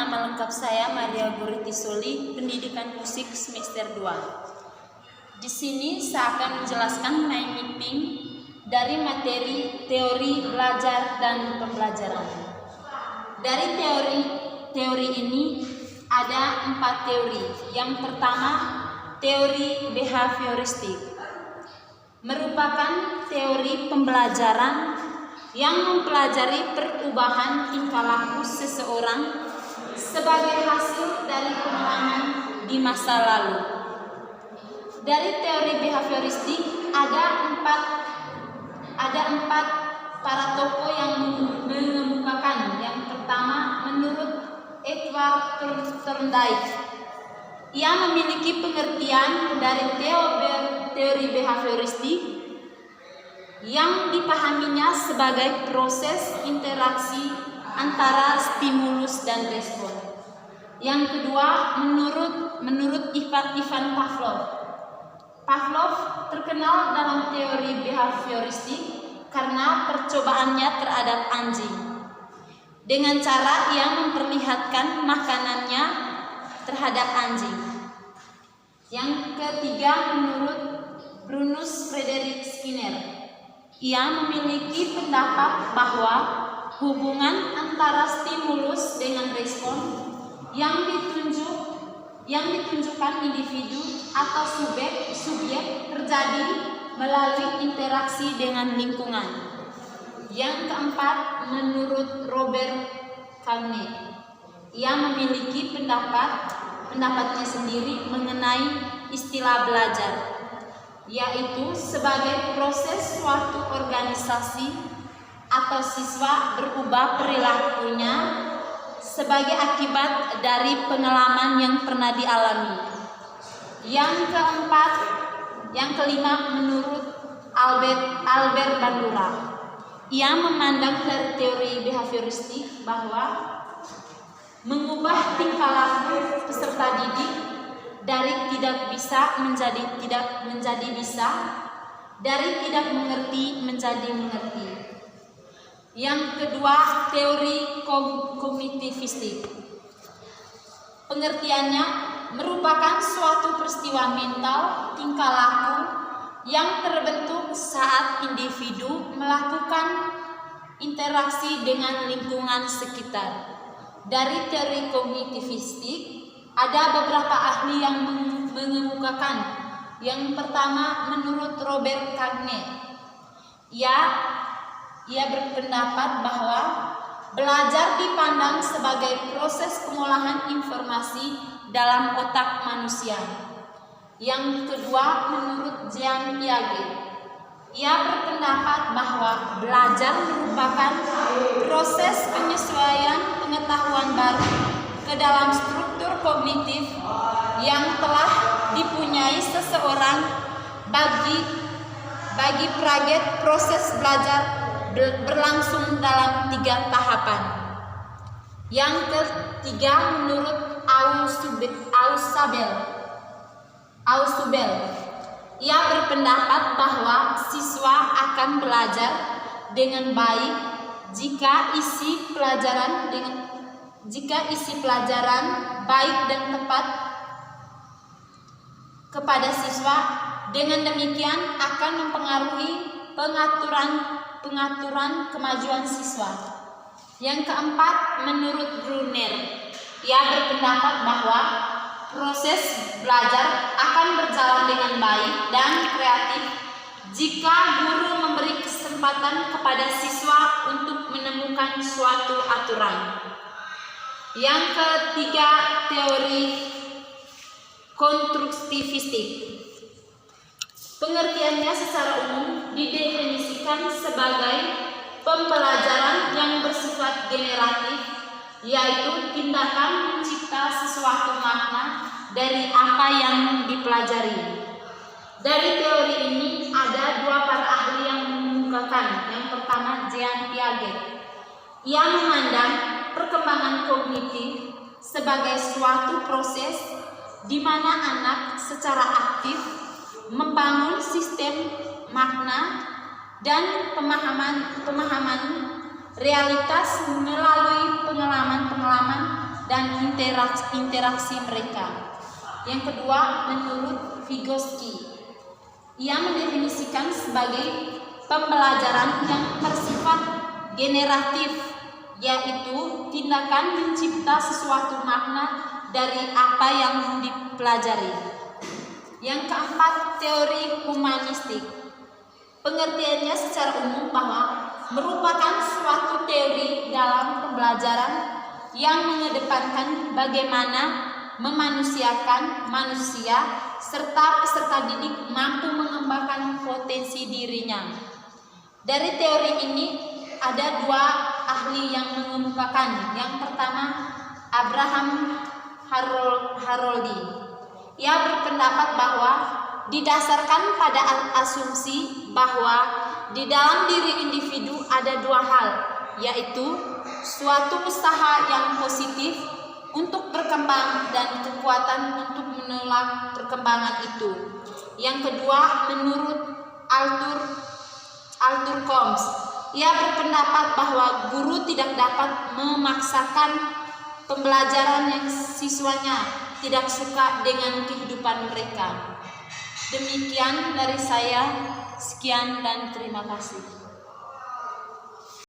nama lengkap saya Maria Goriti Soli, pendidikan musik semester 2. Di sini saya akan menjelaskan mapping dari materi teori belajar dan pembelajaran. Dari teori ini ada 4 teori. Yang pertama, teori behavioristik, merupakan teori pembelajaran yang mempelajari perubahan tingkah laku seseorang sebagai hasil dari pengalaman di masa lalu. Dari teori behavioristik ada empat para tokoh yang mengemukakan. Yang pertama, menurut Edward Thorndike, ia memiliki pengertian dari teori behavioristik yang dipahaminya sebagai proses interaksi antara stimulus dan respon. Yang kedua, menurut Ivan Pavlov. Pavlov terkenal dalam teori behavioristik karena percobaannya terhadap anjing, dengan cara ia memperlihatkan makanannya terhadap anjing. Yang ketiga, menurut Brunus Frederick Skinner, ia memiliki pendapat bahwa hubungan antara stimulus dengan respon yang ditunjukkan individu atau subjek terjadi melalui interaksi dengan lingkungan. Yang keempat, menurut Robert Cagne, ia memiliki pendapatnya sendiri mengenai istilah belajar, yaitu sebagai proses suatu organisasi atau siswa berubah perilakunya sebagai akibat dari pengalaman yang pernah dialami. Yang kelima, menurut Albert Bandura, ia memandang dari teori behavioristik bahwa mengubah tingkah laku peserta didik dari tidak bisa menjadi bisa, dari tidak mengerti menjadi mengerti. Yang kedua, teori kognitivistik. Pengertiannya merupakan suatu peristiwa mental tingkah laku yang terbentuk saat individu melakukan interaksi dengan lingkungan sekitar. Dari teori kognitivistik ada beberapa ahli yang mengemukakan. Yang pertama, menurut Robert Cagne, ia berpendapat bahwa belajar dipandang sebagai proses pengolahan informasi dalam otak manusia. Yang kedua, menurut Jean Piaget, ia berpendapat bahwa belajar merupakan proses penyesuaian pengetahuan baru ke dalam struktur kognitif yang telah dipunyai seseorang. Bagi Piaget, proses belajar berlangsung dalam 3 tahapan. Yang ketiga, menurut Ausubel, ia berpendapat bahwa siswa akan belajar dengan baik jika isi pelajaran baik dan tepat kepada siswa. Dengan demikian akan mempengaruhi pengaturan kemajuan siswa. Yang keempat, menurut Brunner, ia berpendapat bahwa proses belajar akan berjalan dengan baik dan kreatif jika guru memberi kesempatan kepada siswa untuk menemukan suatu aturan. Yang ketiga, teori konstruktivistik. Pengertiannya secara umum didefinisikan sebagai pembelajaran yang bersifat generatif, yaitu tindakan mencipta sesuatu makna dari apa yang dipelajari. Dari teori ini ada 2 para ahli yang mengemukakan. Yang pertama, Jean Piaget. Ia memandang perkembangan kognitif sebagai suatu proses di mana anak secara aktif membangun sistem makna dan pemahaman realitas melalui pengalaman-pengalaman dan interaksi mereka. Yang kedua, menurut Vygotsky, ia mendefinisikan sebagai pembelajaran yang bersifat generatif, yaitu tindakan mencipta sesuatu makna dari apa yang dipelajari. Yang keempat, teori humanistik. Pengertiannya secara umum bahwa merupakan suatu teori dalam pembelajaran yang mengedepankan bagaimana memanusiakan manusia serta peserta didik mampu mengembangkan potensi dirinya. Dari teori ini ada dua ahli yang mengemukakan. Yang pertama, Abraham Haroldi. Ia berpendapat bahwa didasarkan pada asumsi bahwa di dalam diri individu ada dua hal, yaitu suatu usaha yang positif untuk berkembang dan kekuatan untuk menolak perkembangan itu. Yang kedua, menurut Arthur Combs, ia berpendapat bahwa guru tidak dapat memaksakan pembelajaran yang siswanya tidak suka dengan kehidupan mereka. Demikian dari saya, sekian dan terima kasih.